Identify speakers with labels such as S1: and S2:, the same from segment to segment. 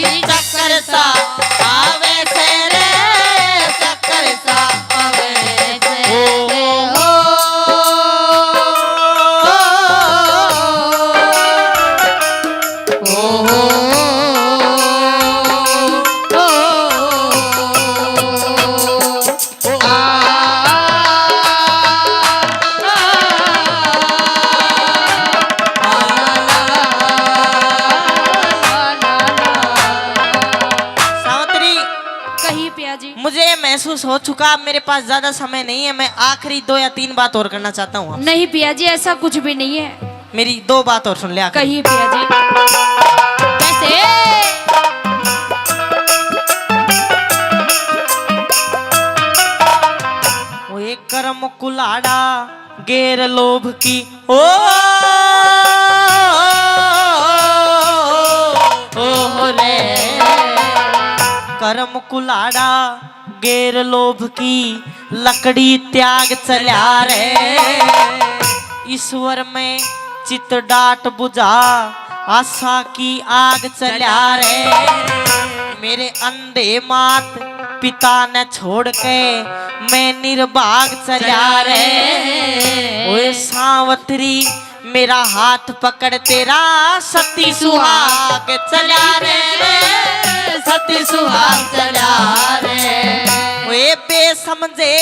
S1: चक्कर सा आवे से रे चक्कर सा आवे से मुझे महसूस हो चुका, मेरे पास ज्यादा समय नहीं है। मैं आखिरी 2 या 3 बात और करना चाहता हूँ।
S2: नहीं पिया जी, ऐसा कुछ भी नहीं है।
S1: मेरी 2 बात और सुन ले।
S2: कहिए पिया जी। कैसे?
S1: वो एक कर्म कुलाड़ा गैर लोभ की ओ रे कर्म कुलाड़ा गैर लोभ की लकड़ी त्याग चल्या रे ईश्वर में चित डाट बुझा आशा की आग चल्या रे मेरे अंधे मात पिता ने छोड़ के मैं निर्भाग चल्या रे ओए सावत्री मेरा हाथ पकड़ तेरा सती सुहाग चल्या रे सती सुहाग चल्या रे वे बेसमझे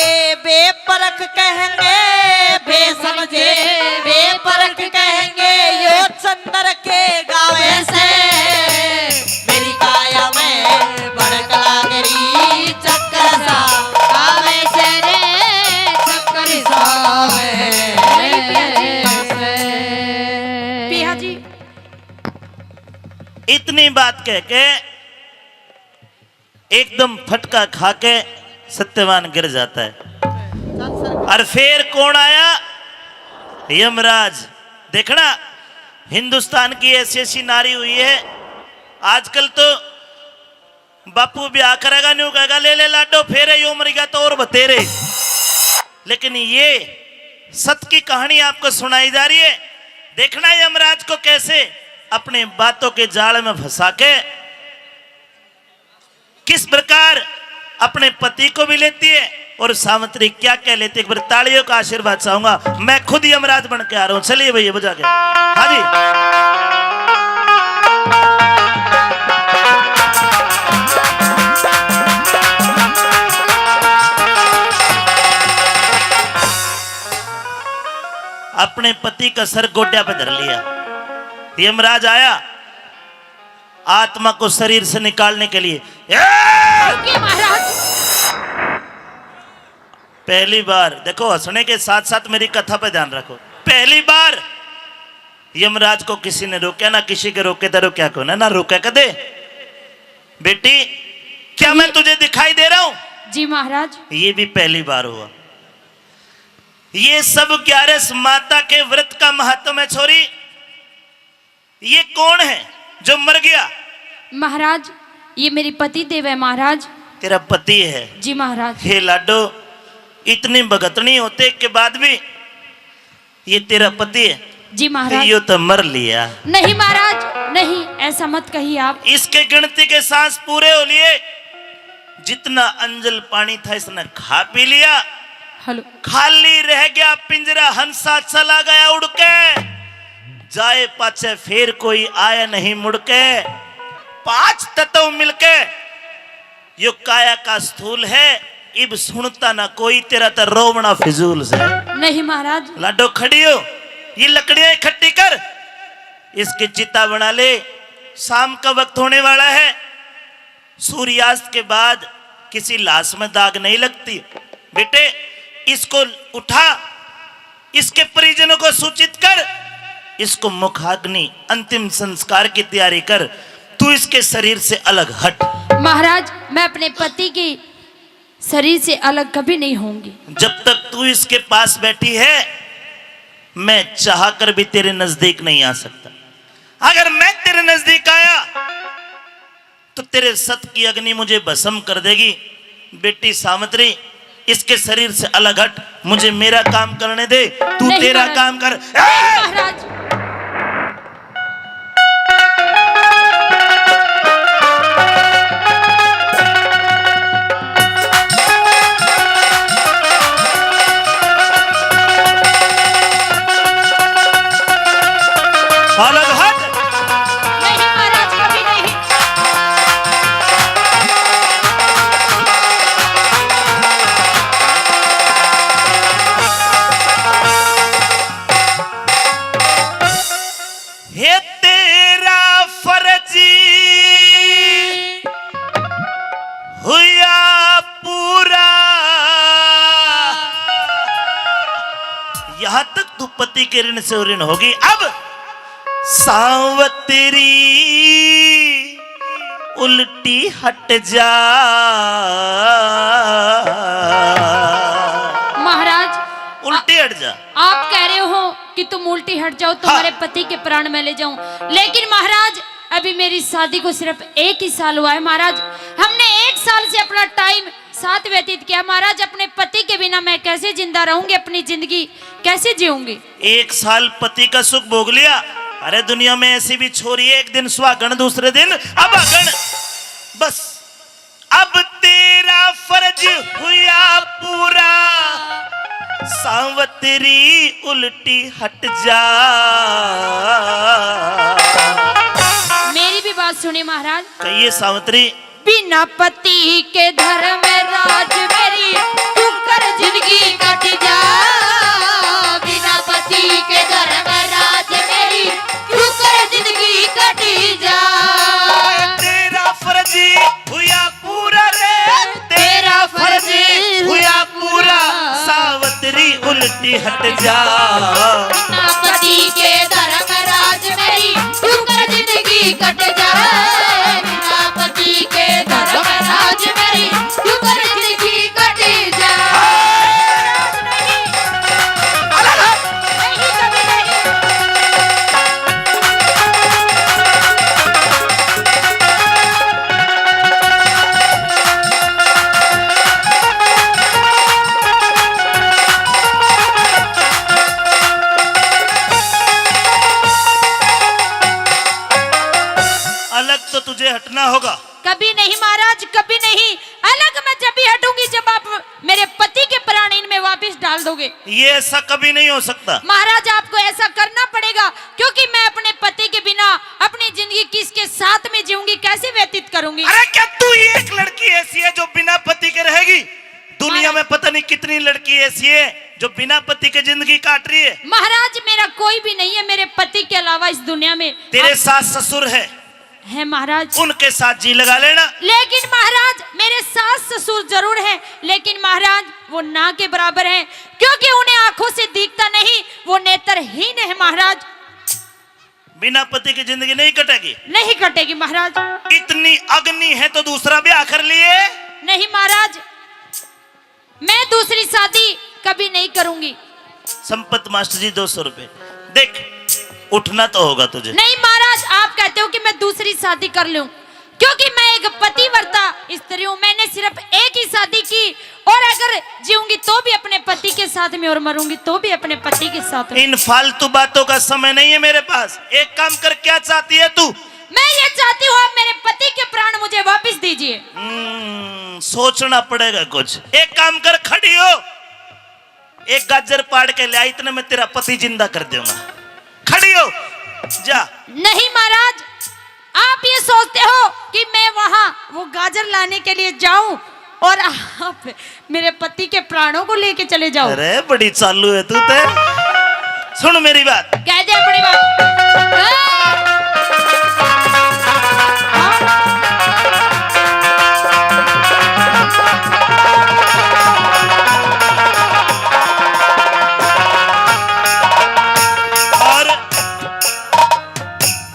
S1: बेपरख कहेंगे बेसमझे बेपरख कहेंगे यो चंदर के गावे से मेरी काया में भड़कला गरी चक्कर सा आवे से रे चक्कर सा
S2: पिया जी
S3: इतनी बात कह के एकदम फटका खा के सत्यवान गिर जाता है। और फिर कौन आया? यमराज। देखना हिंदुस्तान की ऐसी ऐसी नारी हुई है। आजकल तो बापू ब्याह करेगा न्यू कहेगा ले ले लाडो फेरे यो मरेगा तो और बतेरे। लेकिन ये सत्य की कहानी आपको सुनाई जा रही है। देखना यमराज को कैसे अपने बातों के जाल में फंसा के किस प्रकार अपने पति को भी लेती है और सावित्री क्या कह लेती है। एक बार तालियों का आशीर्वाद चाहूंगा। मैं खुद यमराज बन के आ रहा हूं। चलिए भैया बजा के। हाँ जी। अपने पति का सर गोड्या पे धर लिया। यमराज आया आत्मा को शरीर से निकालने के लिए।
S2: महाराज
S3: पहली बार देखो, हंसने के साथ साथ मेरी कथा पे ध्यान रखो। पहली बार यमराज को किसी ने रोका ना, किसी के रोके तो रोक्या को ना रोका कदे। बेटी क्या मैं तुझे दिखाई दे रहा हूं?
S2: जी महाराज।
S3: ये भी पहली बार हुआ। ये सब 11 माता के व्रत का महत्व है छोरी। ये कौन है जो मर गया?
S2: महाराज ये मेरे पति देव है महाराज।
S3: तेरा पति है?
S2: जी महाराज।
S3: हे लाडो इतनी भगतनी होते के बाद भी ये तेरा पति है?
S2: जी महाराज।
S3: ये तो मर लिया।
S2: नहीं महाराज नहीं, ऐसा मत कहिए आप।
S3: इसके गिनती के सांस पूरे हो लिए। जितना अंजल पानी था इसने खा पी लिया।
S2: हेलो।
S3: खाली रह गया पिंजरा, हंसा चला गया उड़ के। जाए पाछे फिर कोई आया नहीं मुड़ के। 5 तत्व मिलके यो काया का स्थूल है। इब सुनता ना कोई तेरा तो रोवना फिजूल से।
S2: नहीं महाराज।
S3: लाडो खड़ी हो, ये लकड़ियां इकट्ठी कर, इसकी चिता बना ले। शाम का वक्त होने वाला है। सूर्यास्त के बाद किसी लाश में दाग नहीं लगती। बेटे इसको उठा, इसके परिजनों को सूचित कर, इसको मुखाग्नि अंतिम संस्कार की तैयारी कर। तू इसके शरीर से अलग हट।
S2: महाराज मैं अपने पति की शरीर से अलग कभी नहीं होंगी।
S3: जब तक तू इसके पास बैठी है मैं चाहकर भी तेरे नजदीक नहीं आ सकता। अगर मैं तेरे नजदीक आया तो तेरे सत की अग्नि मुझे भस्म कर देगी। बेटी सावित्री इसके शरीर से अलग हट, मुझे मेरा काम करने दे। तू तेरा काम कर।
S2: महाराज
S3: फर्ज हुआ पूरा, यहां तक तू पति के ऋण से ऋण होगी। अब सावत्री उल्टी हट जा।
S2: महाराज
S3: उल्टी हट जा।
S2: आप कह रहे हो कि तुम उल्टी हट जाओ, तुम्हारे पति के प्राण मैं ले जाऊं, लेकिन महाराज अभी मेरी शादी को सिर्फ 1 ही साल हुआ है। महाराज हमने 1 साल से अपना टाइम साथ व्यतीत किया। महाराज अपने पति के बिना मैं कैसे जिंदा रहूंगी, अपनी जिंदगी कैसे जीऊंगी।
S3: 1 साल पति का सुख भोग लिया। अरे दुनिया में ऐसी भी छोरी है, एक दिन सुहागन दूसरे दिन अभागन। बस अब तेरा फर्ज हुआ पूरा, सावत्री उल्टी हट जा।
S2: मेरी भी बात सुनिए महाराज।
S3: कहिए सावित्री।
S2: बिना पति के धर्म राज मेरी तू कर जिंदगी कट जा। बिना पति के धर्म राज मेरी तू कर जिंदगी कट जा।
S3: तेरा फर्ज हुआ पूरा रे, तेरा फर्ज हुआ पूरा, सावित्री उल्टी हट जा।
S2: बिना पति के धर्म राज मेरी तू कर जिंदगी कट जा। बिना पति के धर्म राज मेरी तू कर जिंदगी कट जा।
S3: अलग तो तुझे हटना होगा।
S2: कभी नहीं महाराज, कभी नहीं। अलग मैं जब भी हटूंगी जब आप मेरे पति के प्राण इनमें वापस डाल दोगे।
S3: ये ऐसा कभी नहीं हो सकता।
S2: महाराज आपको ऐसा करना पड़ेगा, क्योंकि मैं अपने पति के बिना अपनी जिंदगी किसके साथ में जीऊंगी, कैसे व्यतीत करूंगी।
S3: अरे क्या तू ही एक लड़की ऐसी है जो बिना पति के रहेगी? दुनिया में पता नहीं कितनी लड़की ऐसी है जो बिना पति के जिंदगी काट रही है।
S2: महाराज मेरा कोई भी नहीं है मेरे पति के अलावा इस दुनिया में।
S3: तेरे सास ससुर है
S2: महाराज,
S3: उनके साथ जी लगा लेना।
S2: लेकिन महाराज मेरे सास ससुर जरूर हैं, लेकिन महाराज वो ना के बराबर हैं, क्योंकि उन्हें आंखों से दिखता नहीं, वो नेत्रहीन है महाराज।
S3: बिना पति की जिंदगी नहीं कटेगी।
S2: नहीं कटेगी महाराज।
S3: इतनी अग्नि है तो दूसरा ब्याह कर लिए।
S2: नहीं महाराज, मैं दूसरी शादी कभी नहीं करूंगी।
S3: संपत मास्टर जी 200 रुपए देख, उठना तो होगा तुझे।
S2: नहीं महाराज, आप कहते हो कि मैं दूसरी शादी कर लूं, क्योंकि मैं एक पतिव्रता स्त्री हूं। मैंने सिर्फ 1 ही शादी की, और अगर जीऊंगी तो भी अपने पति के साथ में, और मरूंगी तो भी अपने पति के साथ में।
S3: इन फालतू बातों का समय नहीं है मेरे पास। एक काम कर, क्या चाहती है तू?
S2: मैं ये चाहती हूँ आप मेरे पति के प्राण मुझे वापस दीजिए।
S3: सोचना पड़ेगा कुछ। एक काम कर, खड़ी हो, एक गाजर पाड़ के ले, इतने में तेरा पति जिंदा कर दूंगा। खड़ी हो जा।
S2: नहीं महाराज, आप ये सोचते हो कि मैं वहां वो गाजर लाने के लिए जाऊं और आप मेरे पति के प्राणों को लेके चले जाओ।
S3: अरे बड़ी चालू है तू ते। सुन मेरी बात।
S2: कह दे अपनी बात।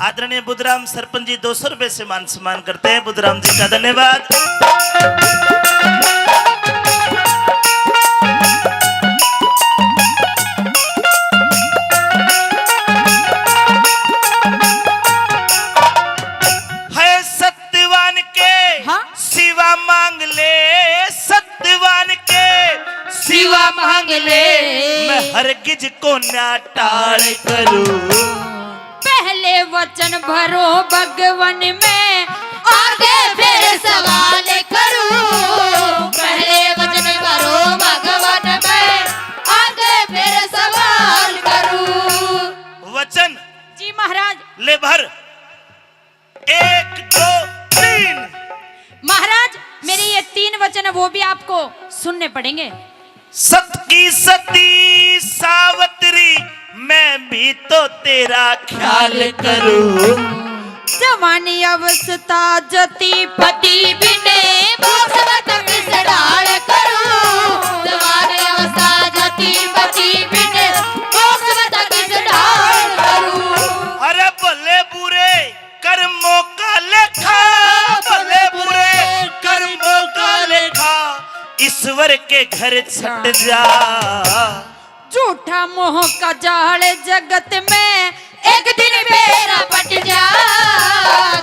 S3: आदरणीय बुधराम सरपंच जी 200 रुपए से मान सम्मान करते हैं। बुधराम जी का धन्यवाद। है सत्यवान के सिवा मांग ले, सत्यवान के सिवा मांग ले, मैं हरगिज को ना टाल करूं।
S2: पहले वचन भरो भगवन में, आगे फिर सवाल करूं। पहले वचन भरो भगवन में, आगे फिर सवाल करूं।
S3: वचन
S2: जी महाराज।
S3: ले भर। 1 2 3।
S2: महाराज मेरे ये 3 वचन है, वो भी आपको सुनने पड़ेंगे।
S3: सत की सती सावत्री, मैं भी तो तेरा ख्याल करूं।
S2: जो जवानी अवस्था जति पति बिने मोक्षवत किस डाल करूं जवानी अवस्था जति पति बिने मोक्षवत किस डाल करूं।
S3: अरे भले बुरे कर्मों का लेखा, भले बुरे कर्मों का लेखा ईश्वर के घर छट जा।
S2: झूठा मोह का जाल जगत में एक दिन मेरा पट जा।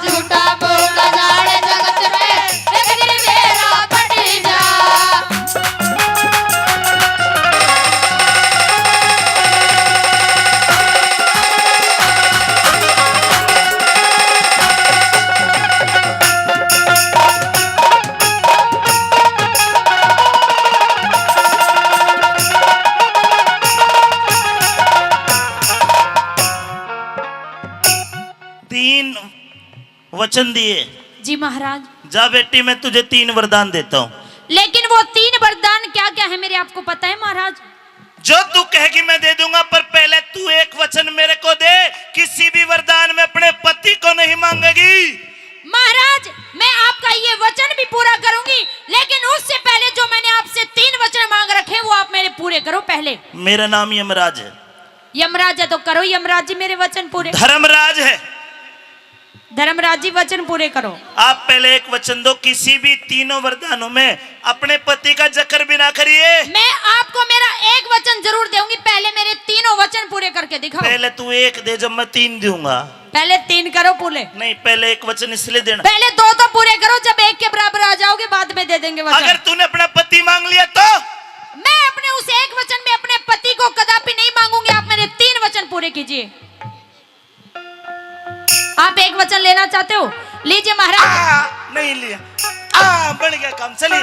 S2: झूठा मोह का जाल जगत में एक दिन मेरा पट जा।
S3: तीन वचन दिए।
S2: जी महाराज।
S3: जा बेटी मैं तुझे 3 वरदान देता हूँ।
S2: लेकिन वो 3 वरदान क्या क्या है मेरे आपको पता है महाराज?
S3: जो तू कहेगी मैं दे दूंगा, पर पहले तू एक वचन मेरे को दे। किसी भी वरदान में अपने पति को नहीं मांगेगी।
S2: महाराज मैं आपका ये वचन भी पूरा करूंगी, लेकिन उससे पहले जो मैंने आपसे 3 वचन मांग रखे वो आप मेरे पूरे करो पहले।
S3: मेरा नाम यमराज है।
S2: यमराज है तो करो यमराज जी मेरे वचन पूरे।
S3: धर्मराज है।
S2: धर्मराज जी वचन पूरे करो।
S3: आप पहले एक वचन दो, किसी भी 3 वरदानों में अपने पति का जिक्र भी ना करिए।
S2: मैं आपको मेरा एक वचन जरूर दूंगी, पहले मेरे 3 वचन पूरे करके दिखाओ।
S3: पहले तू एक दे, जब मैं 3 दूंगा।
S2: पहले 3 करो पूरे।
S3: नहीं, पहले एक वचन इसलिए देना।
S2: पहले 2 तो पूरे करो, जब 1 के बराबर आ जाओगे बाद में दे देंगे वचन।
S3: अगर तूने अपना पति मांग लिया तो
S2: मैं अपने उस एक वचन में अपने पति को कदापि नहीं मांगूंगी। आप मेरे 3 वचन पूरे कीजिए। आप एक वचन लेना चाहते हो, लीजिए महाराज।
S3: नहीं लिया। बढ़ गया काम, चलिए।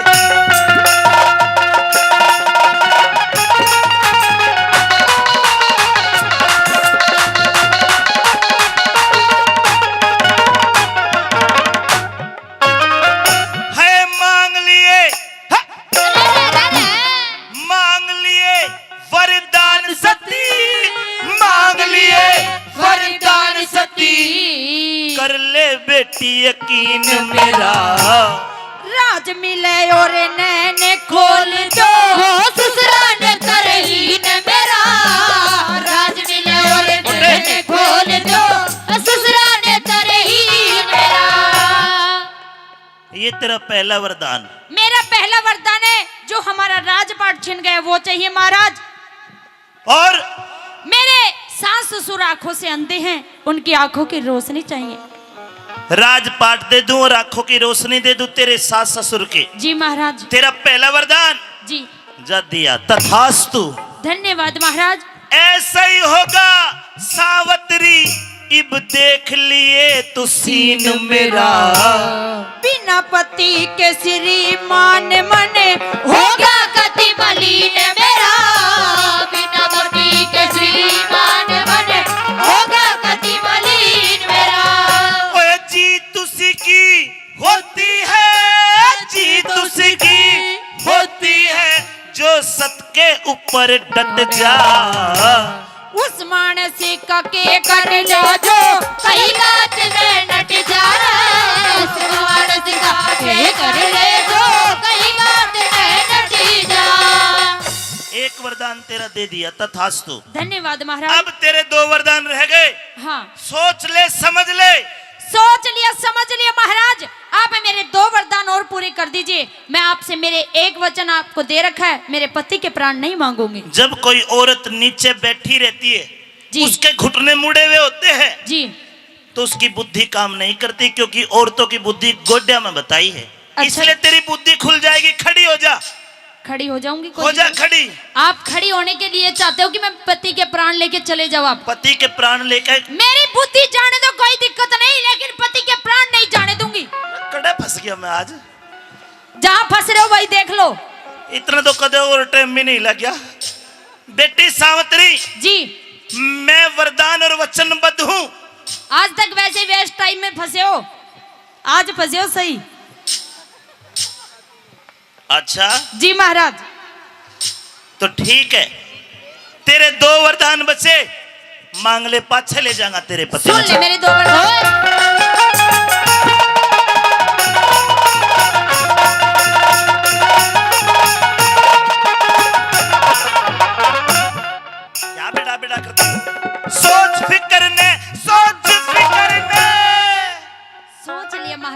S3: है मांग लिए, मांग लिए वरदान सती, मांग लिए वरदान सती। कर ले बेटी यकीन मेरा,
S2: राज मिले और नैने खोल दो, ससुरा ने तरहीन मेरा। राज मिले और नैने खोल दो, ससुरा ने तरहीन मेरा।
S3: ये तेरा पहला वरदान।
S2: मेरा पहला वरदान है, जो हमारा राजपाट छिन गया वो चाहिए महाराज।
S3: और
S2: मेरे सास ससुर आंखों से अंधे हैं, उनकी आंखों की रोशनी चाहिए।
S3: राजपाट दे दूं और आंखों की रोशनी दे दूं तेरे सास ससुर के।
S2: जी महाराज।
S3: तेरा पहला वरदान
S2: जी
S3: जा दिया, तथास्तु।
S2: धन्यवाद महाराज।
S3: ऐसा ही होगा सावत्री, इब देख लिए तू सीन मेरा।
S2: बिना पति के श्रीमान मने होगा कति मलिन मेरा। बिना पति के श्रीमान मने होगा कति मलिन मेरा।
S3: ओए जीत उसी की होती है, जीत उसी की होती है, जो सत के ऊपर डट जा।
S2: उस मानसी का के कर लो जो कहीं बात में नट जा। उस मानसी का के कर ले जो कहीं बात में नट जा।
S3: एक वरदान तेरा दे दिया, तथास्तु।
S2: धन्यवाद महाराज।
S3: अब तेरे 2 वरदान रह गए।
S2: हाँ
S3: सोच ले, समझ ले।
S2: सोच लिया समझ लिया महाराज। आप मेरे 2 वरदान और पूरे कर दीजिए। मैं आपसे मेरे एक वचन आपको दे रखा है, मेरे पति के प्राण नहीं मांगूंगी।
S3: जब कोई औरत नीचे बैठी रहती है,
S2: जी।
S3: उसके घुटने मुड़े हुए होते हैं,
S2: जी।
S3: तो उसकी बुद्धि काम नहीं करती, क्योंकि औरतों की बुद्धि गोड्या में बताई है।
S2: अच्छा।
S3: इसलिए तेरी बुद्धि खुल जाएगी। खड़ी हो जा,
S2: खड़ी हो जाऊंगी।
S3: हो जा खड़ी।
S2: आप खड़ी होने के लिए चाहते हो कि मैं पति के प्राण लेके चले जाऊं? आप
S3: पति के प्राण लेकर।
S2: मेरी बुद्धि जाने दो, कोई दिक्कत नहीं, लेकिन पति के प्राण नहीं जाने दूंगी।
S3: कड़ा फंस गया मैं आज।
S2: जहां फंस रहे हो वही देख लो।
S3: इतना तो कदे और टाइम भी नहीं लग गया। बेटी सावित्री
S2: जी।
S3: मैं वरदान और वचनबद्ध हूँ।
S2: आज तक वैसे वेस्ट टाइम में फंसे हो, आज फंसे हो सही।
S3: अच्छा
S2: जी महाराज।
S3: तो ठीक है, तेरे 2 वरदान बचे, मांग ले, पाछे ले जाऊंगा तेरे पति।
S2: सुन ले मेरे 2 वरदान।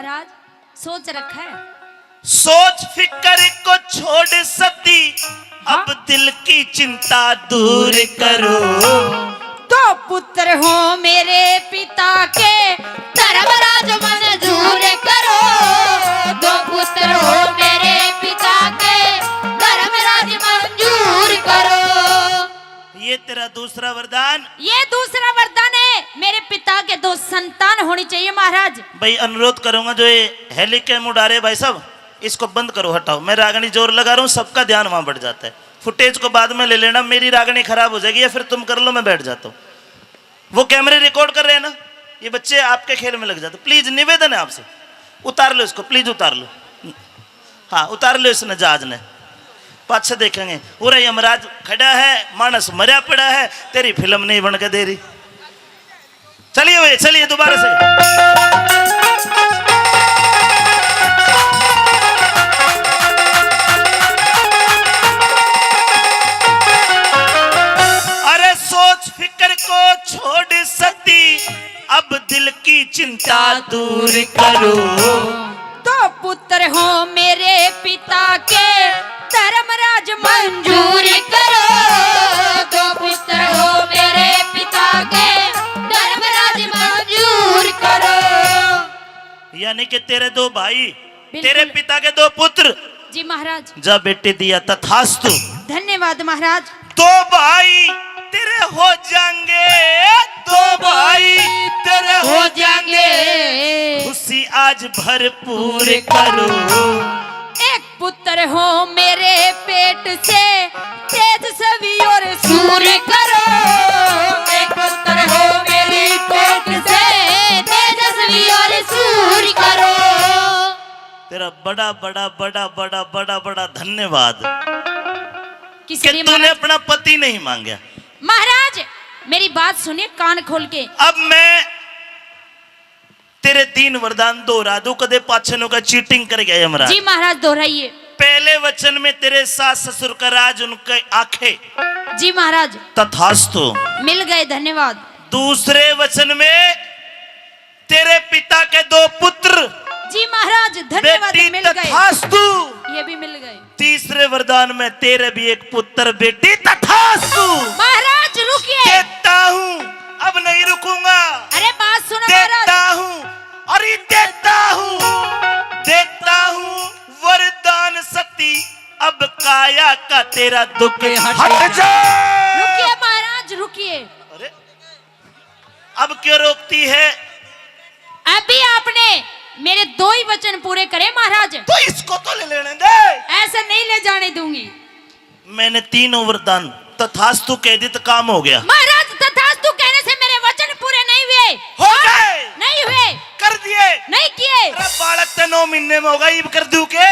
S2: महाराज सोच रखा है।
S3: सोच फिक्र को छोड़ सती, अब दिल की चिंता दूर करो।
S2: दो पुत्र हो मेरे पिता के, धर्मराज मंजूर करो। दो पुत्र हो मेरे पिता के, धर्मराज मंजूर करो।
S3: ये तेरा दूसरा वरदान।
S2: ये दूसरा वरदान है, मेरे पिता के 2 संतान होनी चाहिए महाराज।
S3: भाई अनुरोध करूंगा, जो ये हेलीकैम उड़ा रहे भाई साहब, इसको बंद करो, हटाओ। मैं रागनी जोर लगा रहा हूँ, सबका ध्यान वहां बढ़ जाता है। फुटेज को बाद में ले लेना, मेरी रागनी खराब हो जाएगी, या फिर तुम कर लो, मैं बैठ जाता हूँ। वो कैमरे रिकॉर्ड कर रहे हैं ना, ये बच्चे आपके खेल में लग जाते। प्लीज निवेदन है आपसे, उतार लो इसको, प्लीज उतार लो। हाँ उतार लो इसने, जहाज ने। पाछे देखेंगे पूरा यमराज खड़ा है, मानस मरा पड़ा है, तेरी फिल्म नहीं बन के दे रही। चलिए भाई, चलिए दोबारा से। अरे सोच फिक्र को छोड़ सती, अब दिल की चिंता दूर करो।
S2: दो पुत्र हो मेरे पिता के, धर्मराज मंजूर करो। दो पुत्र हो मेरे पिता के, धर्मराज मंजूर करो।
S3: यानी कि तेरे 2 भाई, तेरे पिता के 2 पुत्र।
S2: जी महाराज।
S3: जा बेटे दिया तथास्तु।
S2: धन्यवाद महाराज।
S3: 2 भाई तेरे हो जाएंगे, 2 भाई तेरे हो जाएंगे, खुशी आज भरपूर करो।
S2: एक पुत्र हो मेरे पेट से, तेज सभी और सूर्य करो। एक पुत्र हो मेरे पेट से, तेज सभी और सूर्य करो।
S3: तेरा बड़ा बड़ा बड़ा बड़ा बड़ा बड़ा धन्यवाद
S2: किसके
S3: कि तूने अपना पति नहीं मांगा।
S2: महाराज मेरी बात सुनिए कान खोल के।
S3: अब मैं तेरे 3 वरदान दोहरा दूं, कदे पाछनों का चीटिंग कर गया यमराज।
S2: जी महाराज दोहराइए।
S3: पहले वचन में तेरे सास ससुर का राज, उनके आंखें।
S2: जी महाराज।
S3: तथास्तु।
S2: मिल गए, धन्यवाद।
S3: दूसरे वचन में तेरे पिता के 2 पुत्र।
S2: जी महाराज धन्यवाद,
S3: बेटी
S2: मिल गए।
S3: तथास्तु।
S2: ये भी मिल गए।
S3: तीसरे वरदान में तेरे भी 1 पुत्र बेटी तथास्तु।
S2: महाराज रुकिए।
S3: देता हूँ, अब नहीं रुकूंगा।
S2: अरे बात सुनो
S3: देता
S2: महाराज।
S3: हूँ, अरे देता हूँ, देता हूँ वरदान शक्ति, अब काया का तेरा दुख हट जा।
S2: रुकिए महाराज रुकिए।
S3: अरे अब क्यों रोकती है?
S2: अभी आपने मेरे 2 ही वचन पूरे करे महाराज।
S3: तो इसको तो ले लेने दे।
S2: ऐसा नहीं ले जाने दूंगी।
S3: मैंने 3 वरदान तथास्तु कह दी तो काम हो गया।
S2: महाराज तथास्तु कहने से मेरे वचन पूरे नहीं हुए।
S3: हो गए।
S2: नहीं हुए।
S3: कर दिए।
S2: नहीं किए।
S3: अरे बालक तो 9 महीने में होगा, ये कर दूं के?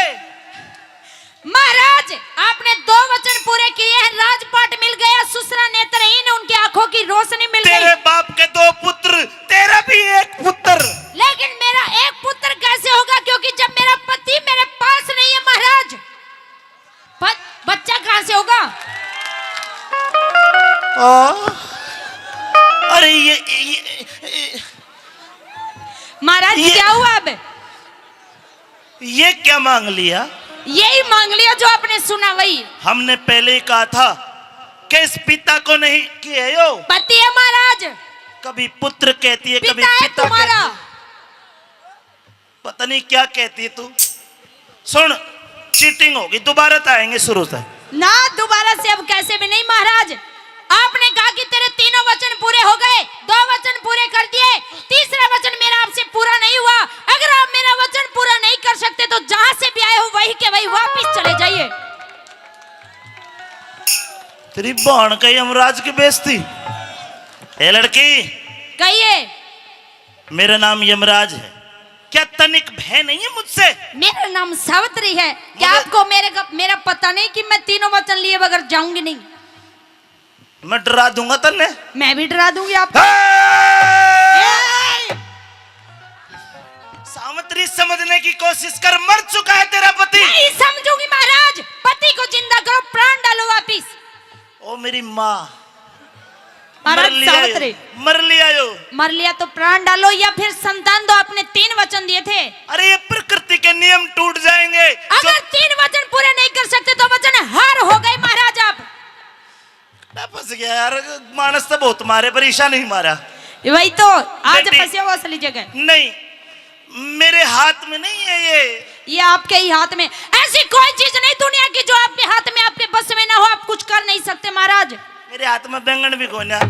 S2: महाराज आपने 2 वचन पूरे किए हैं, राजपाट मिल गया, सुसरा नेत्रहीन, उनकी आंखों की रोशनी मिल गई।
S3: तेरे बाप के 2 पुत्र, तेरा भी 1 पुत्र।
S2: लेकिन मेरा 1 पुत्र कैसे होगा, क्योंकि जब मेरा पति मेरे पास नहीं है महाराज, बच्चा कहां से होगा?
S3: अरे ये
S2: महाराज क्या हुआ? अब
S3: ये क्या मांग लिया?
S2: यही मांग लिया जो आपने सुना वही।
S3: हमने पहले ही कहा था कि इस पिता को नहीं किए हो।
S2: पति है महाराज।
S3: कभी पुत्र कहती है, कभी
S2: पिता है
S3: पिता
S2: तुम्हारा।
S3: कहती है। पता नहीं क्या कहती है तू। सुन, चीटिंग होगी, दोबारा तो आएंगे शुरू से
S2: ना। दोबारा से अब कैसे भी नहीं महाराज। आपने कहा कि तेरे 3 वचन पूरे हो गए, 2 वचन पूरे कर दिए, तीसरा वचन मेरा आपसे पूरा नहीं हुआ। अगर आप मेरा वचन पूरा नहीं कर सकते तो जहां से भी आए हो वही के वही वापस चले जाइए।
S3: तेरी बहन का यमराज की बेइज्जती। ए लड़की,
S2: कहिए।
S3: मेरा नाम यमराज है, क्या तनिक भय नहीं है मुझसे?
S2: मेरा नाम सावित्री है। क्या आपको मेरा पता नहीं कि मैं 3 वचन लिए बगैर जाऊंगी नहीं?
S3: मैं डरा दूंगा तन्ने।
S2: मैं भी डरा दूंगी आपको।
S3: सावित्री समझने की कोशिश कर, मर चुका है तेरा पति।
S2: नहीं समझूंगी महाराज। पति को जिंदा करो, प्राण डालो वापिस।
S3: ओ मेरी माँ,
S2: महाराज सावित्री
S3: मर लिया यो।
S2: मर लिया तो प्राण डालो या फिर संतान दो। आपने 3 वचन दिए थे।
S3: अरे ये प्रकृति के नियम टूट जाएंगे।
S2: अगर 3 वचन पूरे नहीं कर सकते तो वचन हार हो गए महाराज आप।
S3: फंस गया यार, मानस तो बहुत मारे पर ईशा नहीं मारा।
S2: वही तो आज
S3: बेटी-
S2: फंसे हो असली जगह।
S3: नहीं, मेरे हाथ में नहीं है ये
S2: आपके ही हाथ में। ऐसी कोई चीज नहीं दुनिया की जो आपके हाथ में, आपके बस में ना हो। आप कुछ कर नहीं सकते महाराज।
S3: मेरे हाथ में बैंगन भी कोना।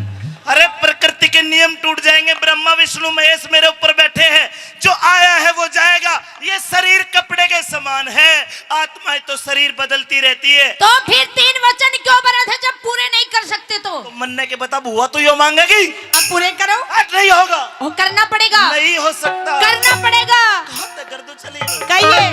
S3: अरे प्रकृति के नियम टूट जाएंगे। ब्रह्मा विष्णु महेश मेरे ऊपर बैठे हैं। जो आया है वो जाएगा। ये शरीर कपड़े के समान है, आत्मा तो शरीर बदलती रहती है।
S2: तो फिर 3 वचन क्यों बना था जब पूरे नहीं कर सकते तो
S3: मन्ने के बता बुआ तो यो मांगेगी।
S2: अब पूरे करो।
S3: नहीं होगा,
S2: वो करना पड़ेगा।
S3: नहीं हो सकता,
S2: करना पड़ेगा।
S3: कहाँ तक कर दो, चलिए
S2: कहिए।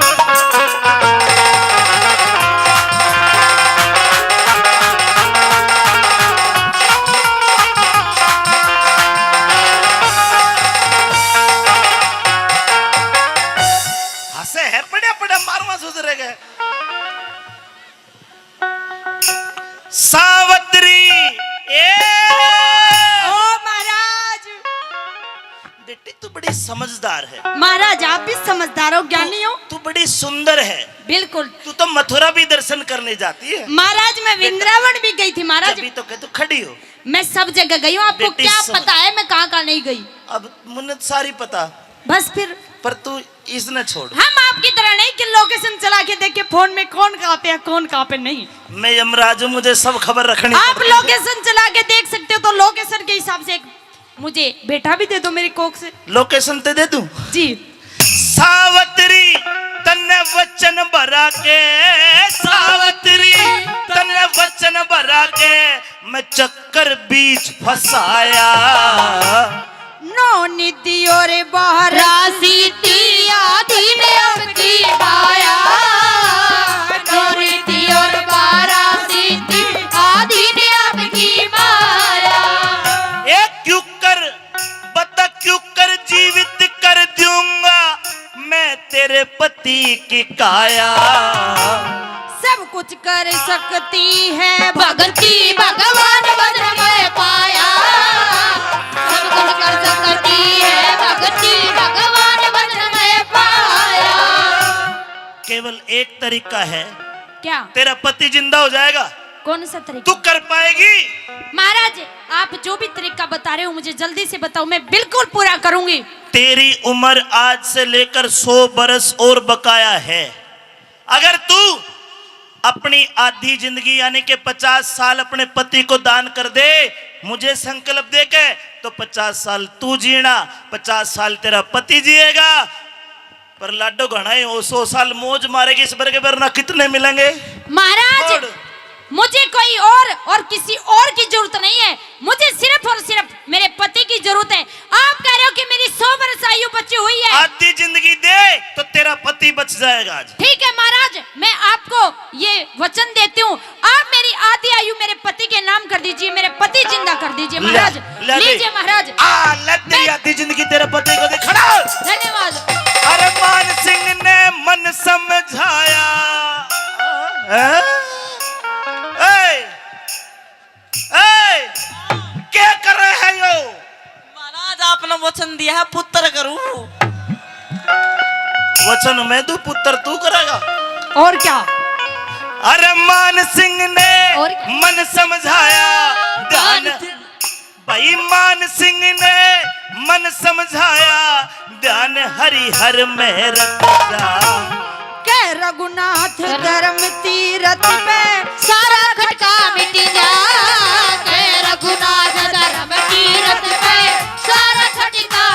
S3: हंसे है पड़े पड़े मारवा सुधरे गए। सावित्री
S2: ओ महाराज।
S3: बेटी तू बड़ी समझदार है।
S2: महाराज आप भी समझदार हो, ज्ञानी हो।
S3: तू बड़ी सुंदर है।
S2: बिल्कुल।
S3: तू तो मथुरा भी दर्शन करने जाती है।
S2: महाराज मैं वृंदावन भी गई थी महाराज।
S3: अभी तो कह तू खड़ी हो।
S2: मैं सब जगह गई हूँ। आपको
S3: बेटी
S2: क्या
S3: समझ-
S2: पता है मैं कहाँ कहाँ नहीं गई।
S3: अब मुझे सारी पता,
S2: बस फिर
S3: पर तू इसने छोड़।
S2: हम आपकी तरह नहीं कि लोकेशन चला के देख के फोन में कौन कहाँ पे है कौन कहाँ पे नहीं।
S3: मैं यमराज हूं, मुझे सब खबर रखनी
S2: आप
S3: पड़ती है।
S2: लोकेशन चला के देख सकते हो तो लोकेशन के हिसाब से मुझे बेटा भी दे दो मेरी कोख से।
S3: लोकेशन ते दे दूं।
S2: जी।
S3: सावित्री तन्ने वचन भरा के, सावित्री तन्ने वचन भरा के मैं चक्कर बीच फंसाया।
S2: नो निधि और बहरा सीती आधी ने अपनी माया। नो निधि और बहरा सीती आधी ने अपनी माया।
S3: एक क्यों कर बता, क्यों कर जीवित कर दूंगा मैं तेरे पति की काया।
S2: सब कुछ कर सकती है भगती भगवान वज्र में पाया। सब कुछ कर सकती है भगती भगवान वज्र में पाया।
S3: केवल एक तरीका है,
S2: क्या?
S3: तेरा पति जिंदा हो जाएगा।
S2: कौन सा तरीका?
S3: तू कर पाएगी?
S2: महाराज आप जो भी तरीका बता रहे हो मुझे जल्दी से बताओ, मैं बिल्कुल पूरा करूंगी।
S3: तेरी उम्र आज से लेकर 100 बरस और बकाया है। अगर तू अपनी आधी जिंदगी यानी कि 50 साल अपने पति को दान कर दे, मुझे संकल्प दे के, तो 50 साल तू जीना, 50 साल तेरा पति जिएगा। पर लाडो घना ही 100 साल मौज मारेगी इस बार के वरना कितने मिलेंगे।
S2: महाराज
S3: छोड़।
S2: मुझे कोई और किसी और की जरूरत नहीं है। मुझे सिर्फ और सिर्फ मेरे पति की जरूरत है। आप कह रहे हो कि मेरी 100 वर्ष आयु बची हुई है।
S3: आधी जिंदगी दे तो तेरा पति बच जाएगा आज।
S2: ठीक है महाराज मैं आपको ये वचन देती हूँ। आप मेरी आधी आयु मेरे पति के नाम कर दीजिए, मेरे पति जिंदा कर दीजिए। महाराज लीजिए महाराज।
S3: ले तेरी आधी जिंदगी तेरे पति को दे। खड़ा हो।
S2: धन्यवाद।
S3: अरे मान सिंह ने मन समझाया। क्या कर रहे हैं यो?
S1: महाराज आपने वचन दिया है पुत्र करूं।
S3: वचन मैं दू, पुत्र तू करेगा।
S2: और क्या?
S3: अरे मान सिंह ने
S2: और क्या?
S3: मन समझाया ध्यान। भाई मान सिंह ने मन समझाया ध्यान हरिहर में रख जा।
S2: कह रघुनाथ धर्म तीरथ पे सारा खटका मिट जा। कह रघुनाथ धर्म तीरथ पे सारा खटका